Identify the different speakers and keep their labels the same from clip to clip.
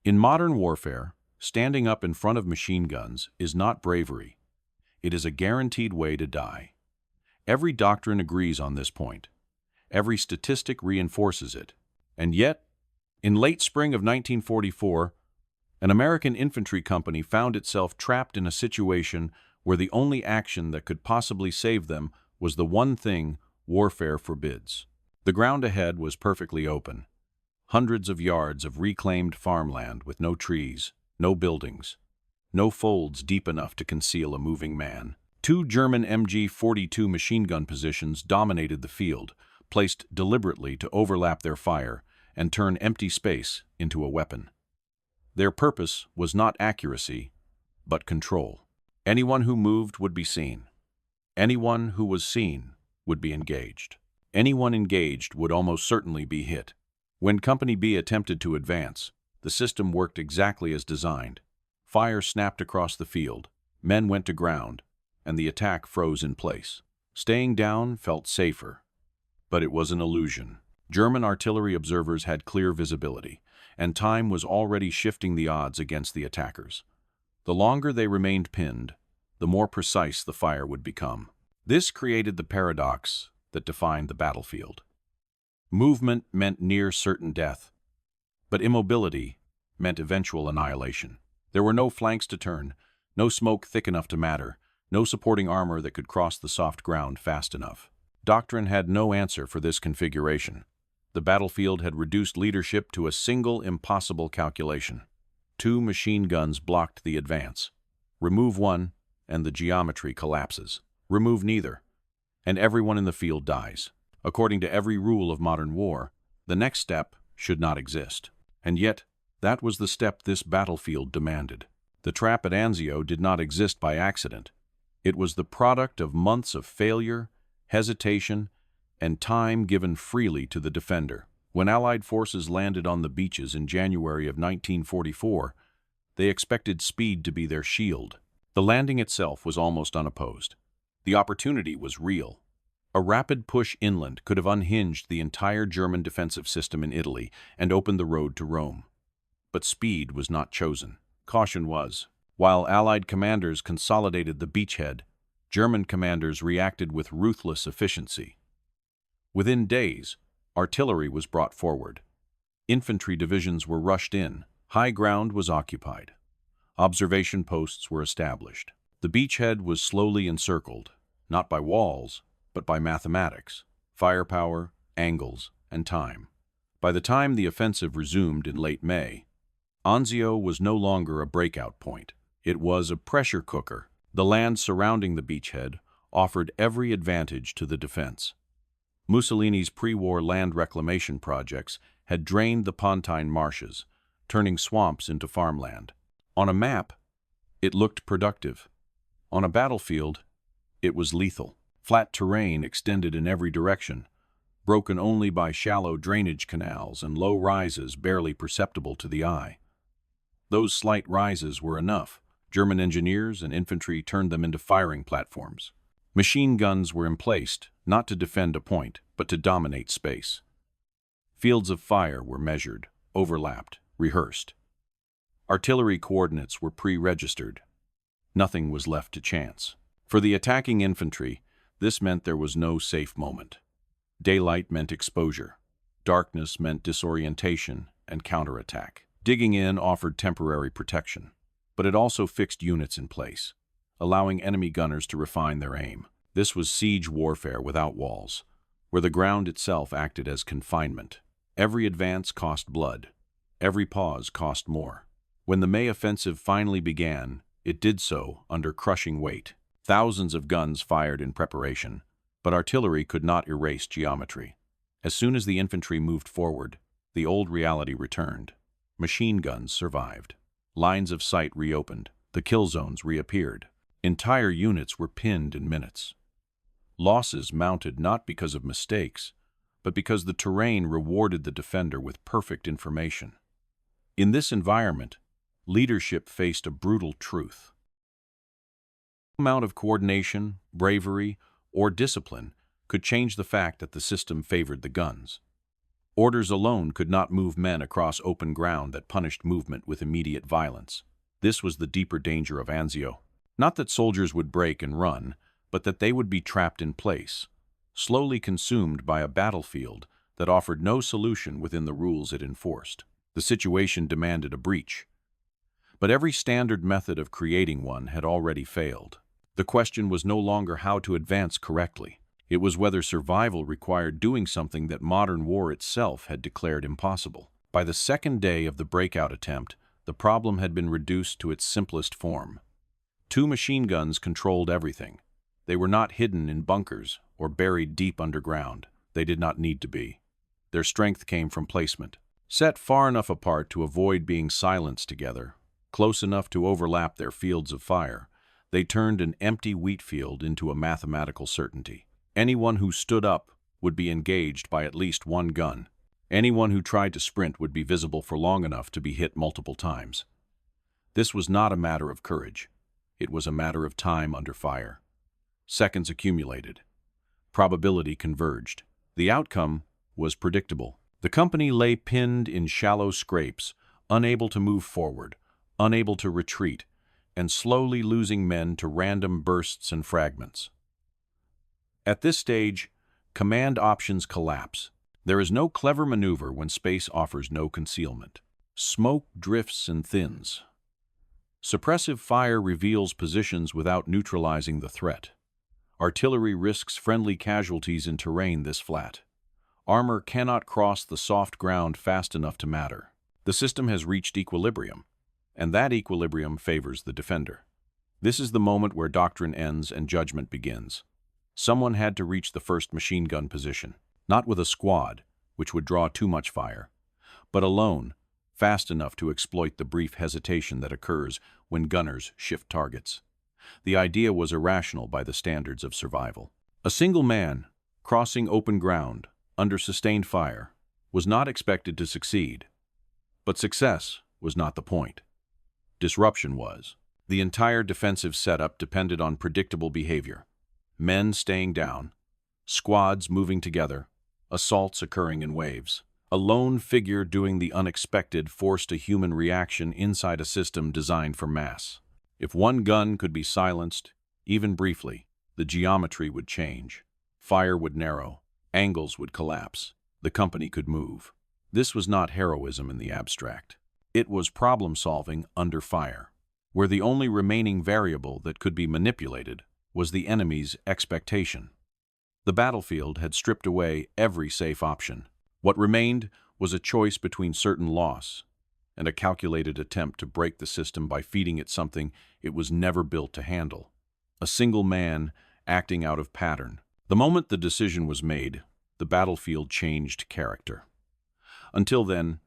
Speaker 1: In modern warfare, standing up in front of machine guns is not bravery. It is a guaranteed way to die. Every doctrine agrees on this point. Every statistic reinforces it. And yet, in late spring of 1944, an American infantry company found itself trapped in a situation where the only action that could possibly save them was the one thing warfare forbids. The ground ahead was perfectly open. Hundreds of yards of reclaimed farmland with no trees, no buildings, no folds deep enough to conceal a moving man. Two German MG-42 machine gun positions dominated the field, placed deliberately to overlap their fire and turn empty space into a weapon. Their purpose was not accuracy, but control. Anyone who moved would be seen. Anyone who was seen would be engaged. Anyone engaged would almost certainly be hit. When Company B attempted to advance, the system worked exactly as designed. Fire snapped across the field, men went to ground, and the attack froze in place. Staying down felt safer, but it was an illusion. German artillery observers had clear visibility, and time was already shifting the odds against the attackers. The longer they remained pinned, the more precise the fire would become. This created the paradox that defined the battlefield. Movement meant near certain death, but immobility meant eventual annihilation. There were no flanks to turn, no smoke thick enough to matter, no supporting armor that could cross the soft ground fast enough. Doctrine had no answer for this configuration. The battlefield had reduced leadership to a single impossible calculation. Two machine guns blocked the advance. Remove one, and the geometry collapses. Remove neither, and everyone in the field dies. According to every rule of modern war, the next step should not exist. And yet, that was the step this battlefield demanded. The trap at Anzio did not exist by accident. It was the product of months of failure, hesitation, and time given freely to the defender. When Allied forces landed on the beaches in January of 1944, they expected speed to be their shield. The landing itself was almost unopposed. The opportunity was real. A rapid push inland could have unhinged the entire German defensive system in Italy and opened the road to Rome. But speed was not chosen. Caution was. While Allied commanders consolidated the beachhead, German commanders reacted with ruthless efficiency. Within days, artillery was brought forward. Infantry divisions were rushed in. High ground was occupied. Observation posts were established. The beachhead was slowly encircled, not by walls, but by mathematics, firepower, angles, and time. By the time the offensive resumed in late May, Anzio was no longer a breakout point. It was a pressure cooker. The land surrounding the beachhead offered every advantage to the defense. Mussolini's pre-war land reclamation projects had drained the Pontine marshes, turning swamps into farmland. On a map, it looked productive. On a battlefield, it was lethal. Flat terrain extended in every direction, broken only by shallow drainage canals and low rises barely perceptible to the eye. Those slight rises were enough. German engineers and infantry turned them into firing platforms. Machine guns were emplaced, not to defend a point, but to dominate space. Fields of fire were measured, overlapped, rehearsed. Artillery coordinates were pre-registered. Nothing was left to chance. For the attacking infantry, this meant there was no safe moment. Daylight meant exposure. Darkness meant disorientation and counterattack. Digging in offered temporary protection, but it also fixed units in place, allowing enemy gunners to refine their aim. This was siege warfare without walls, where the ground itself acted as confinement. Every advance cost blood. Every pause cost more. When the May offensive finally began, it did so under crushing weight. Thousands of guns fired in preparation, but artillery could not erase geometry. As soon as the infantry moved forward, the old reality returned. Machine guns survived. Lines of sight reopened. The kill zones reappeared. Entire units were pinned in minutes. Losses mounted not because of mistakes, but because the terrain rewarded the defender with perfect information. In this environment, leadership faced a brutal truth. No amount of coordination, bravery, or discipline could change the fact that the system favored the guns. Orders alone could not move men across open ground that punished movement with immediate violence. This was the deeper danger of Anzio. Not that soldiers would break and run, but that they would be trapped in place, slowly consumed by a battlefield that offered no solution within the rules it enforced. The situation demanded a breach. But every standard method of creating one had already failed. The question was no longer how to advance correctly. It was whether survival required doing something that modern war itself had declared impossible. By the second day of the breakout attempt, the problem had been reduced to its simplest form. 2 machine guns controlled everything. They were not hidden in bunkers or buried deep underground. They did not need to be. Their strength came from placement. Set far enough apart to avoid being silenced together, close enough to overlap their fields of fire, they turned an empty wheat field into a mathematical certainty. Anyone who stood up would be engaged by at least 1 gun. Anyone who tried to sprint would be visible for long enough to be hit multiple times. This was not a matter of courage. It was a matter of time under fire. Seconds accumulated. Probability converged. The outcome was predictable. The company lay pinned in shallow scrapes, unable to move forward, unable to retreat, and slowly losing men to random bursts and fragments. At this stage, command options collapse. There is no clever maneuver when space offers no concealment. Smoke drifts and thins. Suppressive fire reveals positions without neutralizing the threat. Artillery risks friendly casualties in terrain this flat. Armor cannot cross the soft ground fast enough to matter. The system has reached equilibrium, and that equilibrium favors the defender. This is the moment where doctrine ends and judgment begins. Someone had to reach the first machine gun position, not with a squad, which would draw too much fire, but alone, fast enough to exploit the brief hesitation that occurs when gunners shift targets. The idea was irrational by the standards of survival. A single man, crossing open ground, under sustained fire, was not expected to succeed. But success was not the point. Disruption was. The entire defensive setup depended on predictable behavior. Men staying down, squads moving together, assaults occurring in waves. A lone figure doing the unexpected forced a human reaction inside a system designed for mass. If one gun could be silenced, even briefly, the geometry would change. Fire would narrow, angles would collapse, the company could move. This was not heroism in the abstract. It was problem-solving under fire, where the only remaining variable that could be manipulated was the enemy's expectation. The battlefield had stripped away every safe option. What remained was a choice between certain loss and a calculated attempt to break the system by feeding it something it was never built to handle. A single man acting out of pattern. The moment the decision was made, the battlefield changed character. Until then,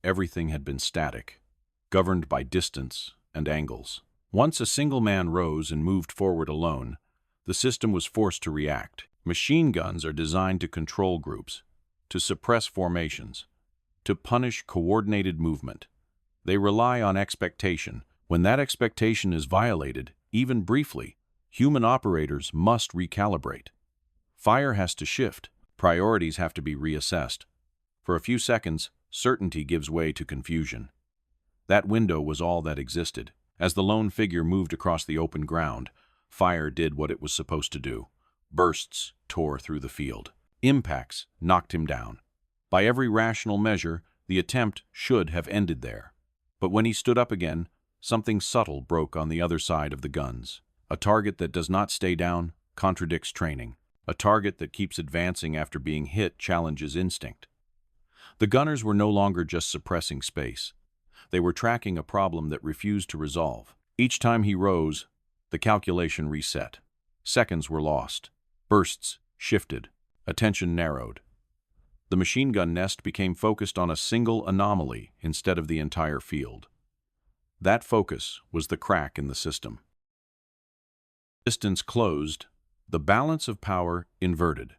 Speaker 1: everything had been static, governed by distance and angles. Once a single man rose and moved forward alone, the system was forced to react. Machine guns are designed to control groups, to suppress formations, to punish coordinated movement. They rely on expectation. When that expectation is violated, even briefly, human operators must recalibrate. Fire has to shift. Priorities have to be reassessed. For a few seconds, certainty gives way to confusion. That window was all that existed. As the lone figure moved across the open ground, fire did what it was supposed to do. Bursts tore through the field. Impacts knocked him down. By every rational measure, the attempt should have ended there. But when he stood up again, something subtle broke on the other side of the guns. A target that does not stay down contradicts training. A target that keeps advancing after being hit challenges instinct. The gunners were no longer just suppressing space. They were tracking a problem that refused to resolve. Each time he rose, the calculation reset. Seconds were lost. Bursts shifted. Attention narrowed. The machine gun nest became focused on a single anomaly instead of the entire field. That focus was the crack in the system. Distance closed, the balance of power inverted.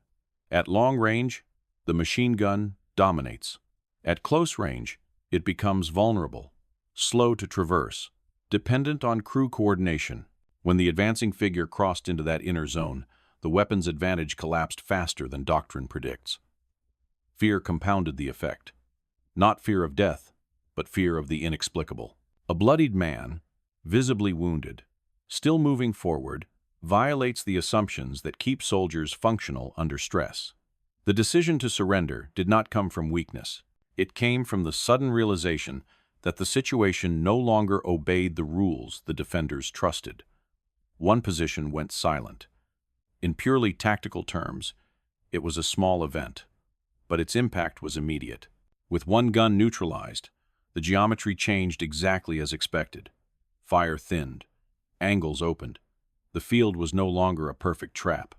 Speaker 1: At long range, the machine gun dominates. At close range, it becomes vulnerable, slow to traverse, dependent on crew coordination. When the advancing figure crossed into that inner zone, the weapon's advantage collapsed faster than doctrine predicts. Fear compounded the effect. Not fear of death, but fear of the inexplicable. A bloodied man, visibly wounded, still moving forward, violates the assumptions that keep soldiers functional under stress. The decision to surrender did not come from weakness. It came from the sudden realization that the situation no longer obeyed the rules the defenders trusted. One position went silent. In purely tactical terms, it was a small event, but its impact was immediate. With one gun neutralized, the geometry changed exactly as expected. Fire thinned. Angles opened. The field was no longer a perfect trap.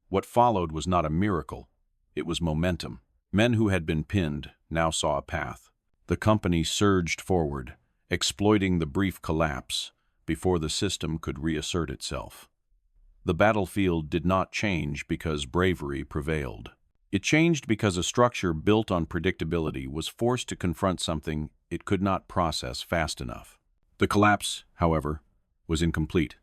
Speaker 1: What followed was not a miracle. It was momentum. Men who had been pinned now saw a path. The company surged forward, exploiting the brief collapse before the system could reassert itself. The battlefield did not change because bravery prevailed. It changed because a structure built on predictability was forced to confront something it could not process fast enough. The collapse, however, was incomplete.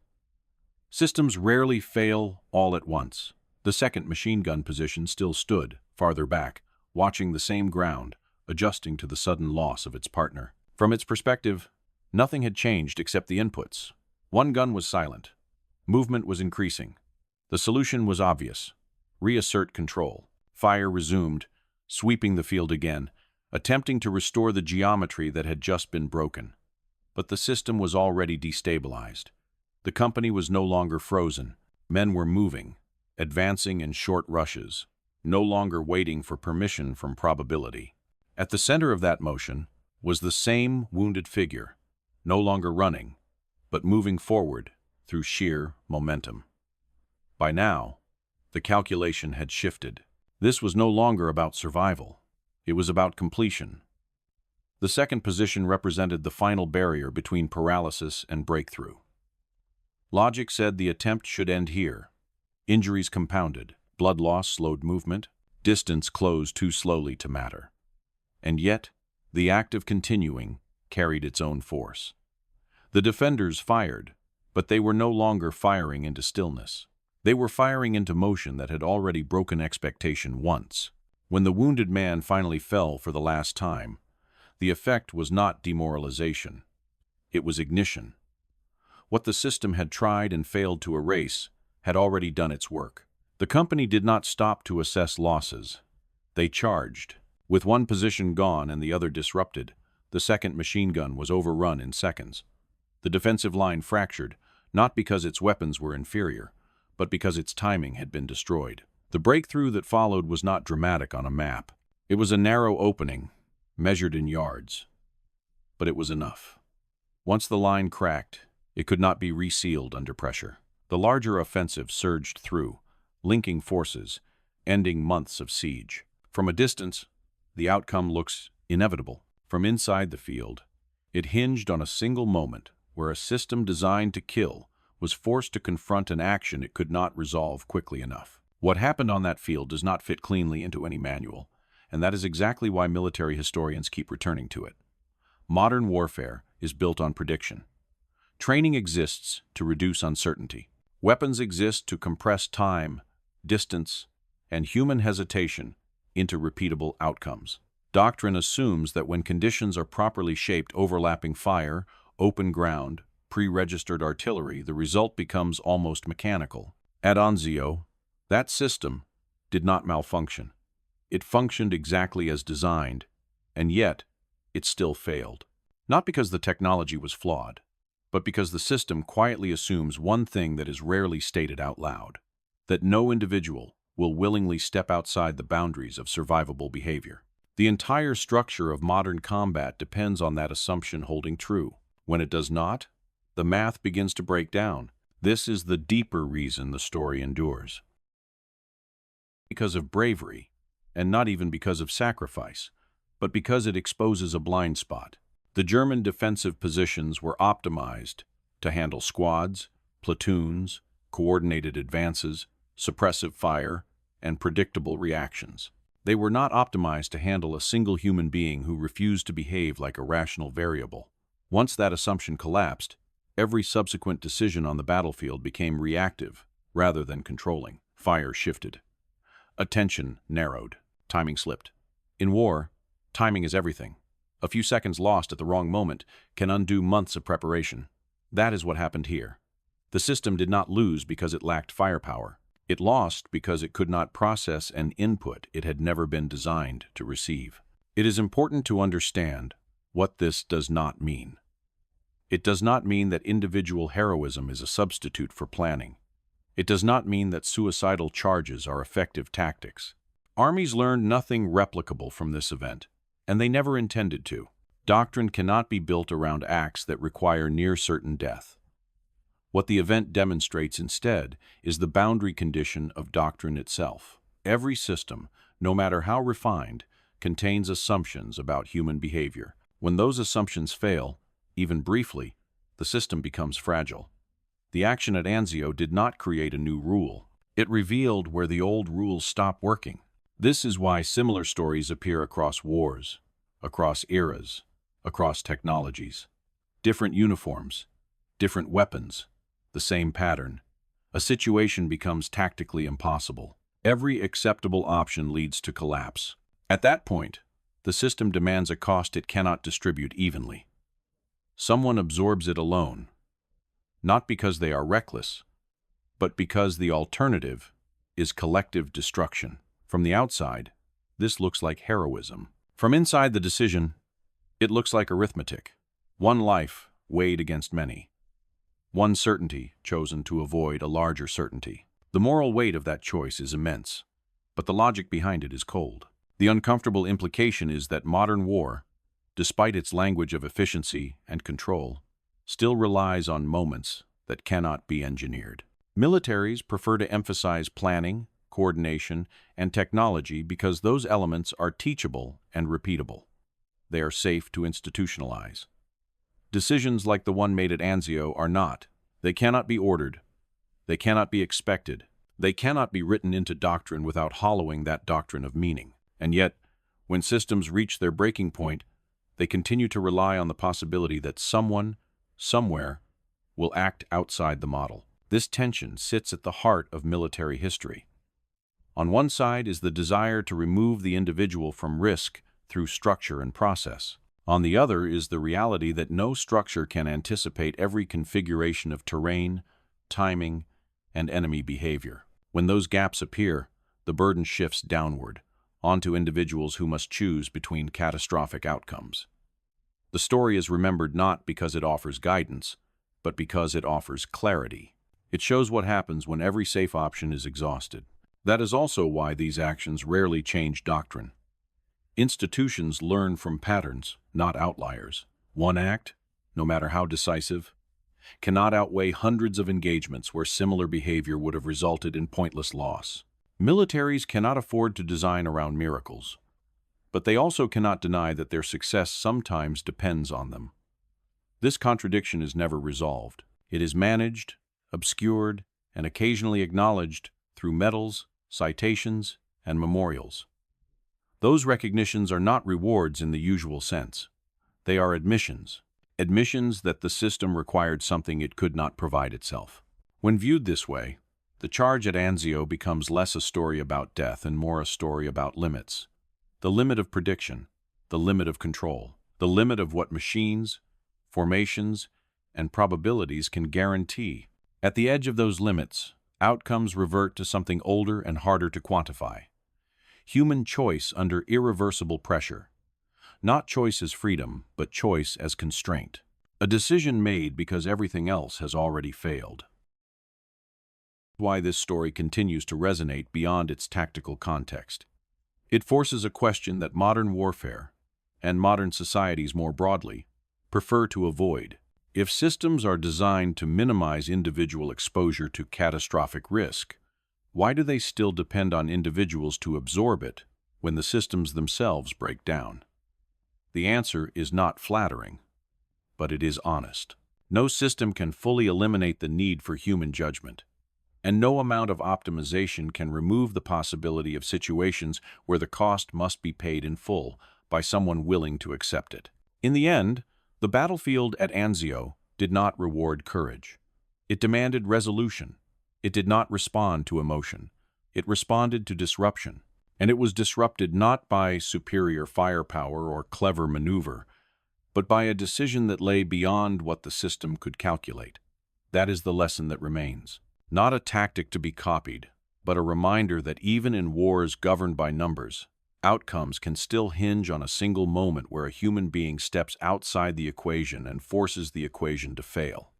Speaker 1: Systems rarely fail all at once. The second machine gun position still stood, farther back, watching the same ground, adjusting to the sudden loss of its partner. From its perspective, nothing had changed except the inputs. One gun was silent. Movement was increasing. The solution was obvious. Reassert control. Fire resumed, sweeping the field again, attempting to restore the geometry that had just been broken. But the system was already destabilized. The company was no longer frozen. Men were moving, advancing in short rushes, no longer waiting for permission from probability. At the center of that motion was the same wounded figure, no longer running, but moving forward through sheer momentum. By now, the calculation had shifted. This was no longer about survival. It was about completion. The second position represented the final barrier between paralysis and breakthrough. Logic said the attempt should end here. Injuries compounded, blood loss slowed movement, distance closed too slowly to matter. And yet, the act of continuing carried its own force. The defenders fired, but they were no longer firing into stillness. They were firing into motion that had already broken expectation once. When the wounded man finally fell for the last time, the effect was not demoralization. It was ignition. What the system had tried and failed to erase had already done its work. The company did not stop to assess losses. They charged. With one position gone and the other disrupted, the second machine gun was overrun in seconds. The defensive line fractured, not because its weapons were inferior, but because its timing had been destroyed. The breakthrough that followed was not dramatic on a map. It was a narrow opening, measured in yards. But it was enough. Once the line cracked, it could not be resealed under pressure. The larger offensive surged through, linking forces, ending months of siege. From a distance, the outcome looks inevitable. From inside the field, it hinged on a single moment where a system designed to kill was forced to confront an action it could not resolve quickly enough. What happened on that field does not fit cleanly into any manual, and that is exactly why military historians keep returning to it. Modern warfare is built on prediction. Training exists to reduce uncertainty. Weapons exist to compress time, distance, and human hesitation into repeatable outcomes. Doctrine assumes that when conditions are properly shaped, overlapping fire, open ground, pre-registered artillery, the result becomes almost mechanical. At Anzio, that system did not malfunction. It functioned exactly as designed, and yet it still failed. Not because the technology was flawed, but because the system quietly assumes one thing that is rarely stated out loud: that no individual will willingly step outside the boundaries of survivable behavior. The entire structure of modern combat depends on that assumption holding true. When it does not, the math begins to break down. This is the deeper reason the story endures. Because of bravery, and not even because of sacrifice, but because it exposes a blind spot. The German defensive positions were optimized to handle squads, platoons, coordinated advances, suppressive fire, and predictable reactions. They were not optimized to handle a single human being who refused to behave like a rational variable. Once that assumption collapsed, every subsequent decision on the battlefield became reactive rather than controlling. Fire shifted. Attention narrowed. Timing slipped. In war, timing is everything. A few seconds lost at the wrong moment can undo months of preparation. That is what happened here. The system did not lose because it lacked firepower. It lost because it could not process an input it had never been designed to receive. It is important to understand what this does not mean. It does not mean that individual heroism is a substitute for planning. It does not mean that suicidal charges are effective tactics. Armies learned nothing replicable from this event, and they never intended to. Doctrine cannot be built around acts that require near-certain death. What the event demonstrates instead is the boundary condition of doctrine itself. Every system, no matter how refined, contains assumptions about human behavior. When those assumptions fail, even briefly, the system becomes fragile. The action at Anzio did not create a new rule. It revealed where the old rules stop working. This is why similar stories appear across wars, across eras, across technologies. Different uniforms, different weapons, the same pattern. A situation becomes tactically impossible. Every acceptable option leads to collapse. At that point, the system demands a cost it cannot distribute evenly. Someone absorbs it alone, not because they are reckless, but because the alternative is collective destruction. From the outside, this looks like heroism. From inside the decision, it looks like arithmetic. One life weighed against many. One certainty chosen to avoid a larger certainty. The moral weight of that choice is immense, but the logic behind it is cold. The uncomfortable implication is that modern war, despite its language of efficiency and control, still relies on moments that cannot be engineered. Militaries prefer to emphasize planning, coordination, and technology because those elements are teachable and repeatable. They are safe to institutionalize. Decisions like the one made at Anzio are not. They cannot be ordered. They cannot be expected. They cannot be written into doctrine without hollowing that doctrine of meaning. And yet, when systems reach their breaking point, they continue to rely on the possibility that someone, somewhere, will act outside the model. This tension sits at the heart of military history. On one side is the desire to remove the individual from risk through structure and process. On the other is the reality that no structure can anticipate every configuration of terrain, timing, and enemy behavior. When those gaps appear, the burden shifts downward, onto individuals who must choose between catastrophic outcomes. The story is remembered not because it offers guidance, but because it offers clarity. It shows what happens when every safe option is exhausted. That is also why these actions rarely change doctrine. Institutions learn from patterns, not outliers. One act, no matter how decisive, cannot outweigh hundreds of engagements where similar behavior would have resulted in pointless loss. Militaries cannot afford to design around miracles, but they also cannot deny that their success sometimes depends on them. This contradiction is never resolved. It is managed, obscured, and occasionally acknowledged through medals, citations, and memorials. Those recognitions are not rewards in the usual sense. They are admissions that the system required something it could not provide itself. When viewed this way, the charge at Anzio becomes less a story about death and more a story about limits. The limit of prediction, the limit of control, the limit of what machines, formations, and probabilities can guarantee. At the edge of those limits, outcomes revert to something older and harder to quantify. Human choice under irreversible pressure. Not choice as freedom, but choice as constraint. A decision made because everything else has already failed. Why this story continues to resonate beyond its tactical context. It forces a question that modern warfare, and modern societies more broadly, prefer to avoid. If systems are designed to minimize individual exposure to catastrophic risk, why do they still depend on individuals to absorb it when the systems themselves break down? The answer is not flattering, but it is honest. No system can fully eliminate the need for human judgment, and no amount of optimization can remove the possibility of situations where the cost must be paid in full by someone willing to accept it. In the end, the battlefield at Anzio did not reward courage. It demanded resolution. It did not respond to emotion. It responded to disruption. And it was disrupted not by superior firepower or clever maneuver, but by a decision that lay beyond what the system could calculate. That is the lesson that remains. Not a tactic to be copied, but a reminder that even in wars governed by numbers, outcomes can still hinge on a single moment where a human being steps outside the equation and forces the equation to fail.